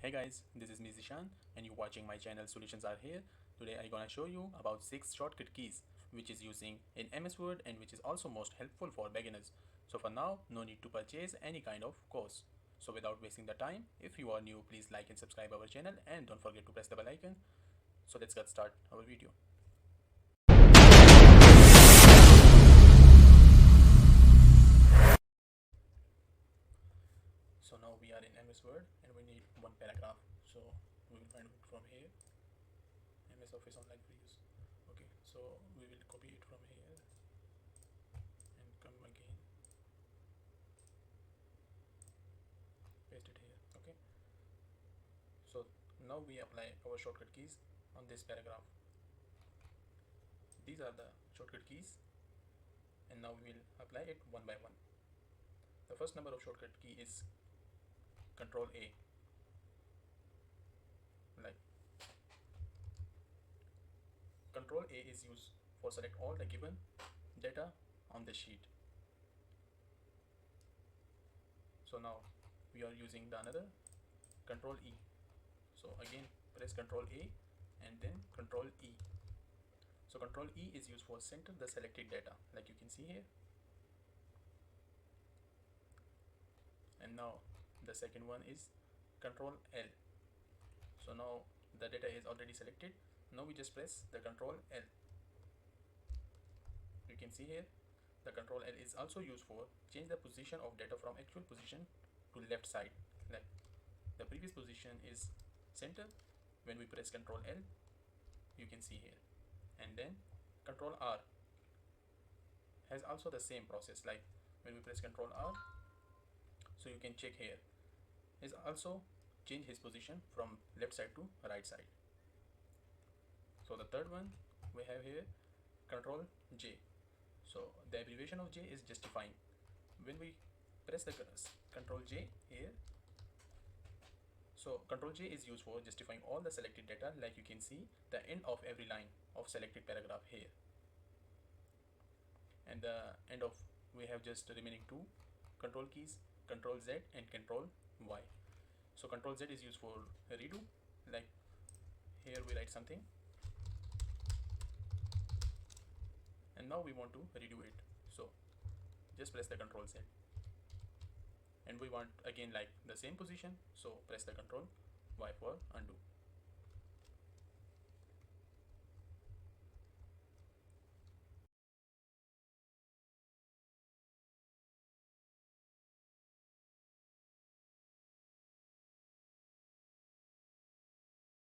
Hey guys, this is me Zishan and you're watching my channel Solutions are here. Today I'm gonna show you about 6 shortcut keys which is using in MS Word and which is also most helpful for beginners. So for now, no need to purchase any kind of course. So without wasting the time, if you are new, please like and subscribe our channel and don't forget to press the bell icon. So let's get start our video. So now we are in MS Word and we need one paragraph. So we will find it from here. MS Office Online for use. Okay, so we will copy it from here and come again, paste it here. Okay, so now we apply our shortcut keys on this paragraph. These are the shortcut keys and now we will apply it one by one. The first number of shortcut key is Control A. Like Control A is used for select all the given data on the sheet. So now we are using the another Control E. So again press Control A and then Control E. So Control E is used for center the selected data, like you can see here. And now the second one is Control L. So now the data is already selected. Now we just press the Control L. You can see here the Control L is also used for change the position of data from actual position to left side. Like the previous position is center. When we press Control L, you can see here. And then Control R has also the same process. Like when we press Control R, so you can check here, is also change his position from left side to right side. So the third one we have here Control J. So the abbreviation of J is justifying. When we press the Control J here, so Control J is used for justifying all the selected data, like you can see the end of every line of selected paragraph here. And the end of we have just remaining two control keys, Control Z and Control Y. So Control Z is used for redo, like here we write something and now we want to redo it. So just press the Control Z. And we want again like the same position, so press the Control Y for undo.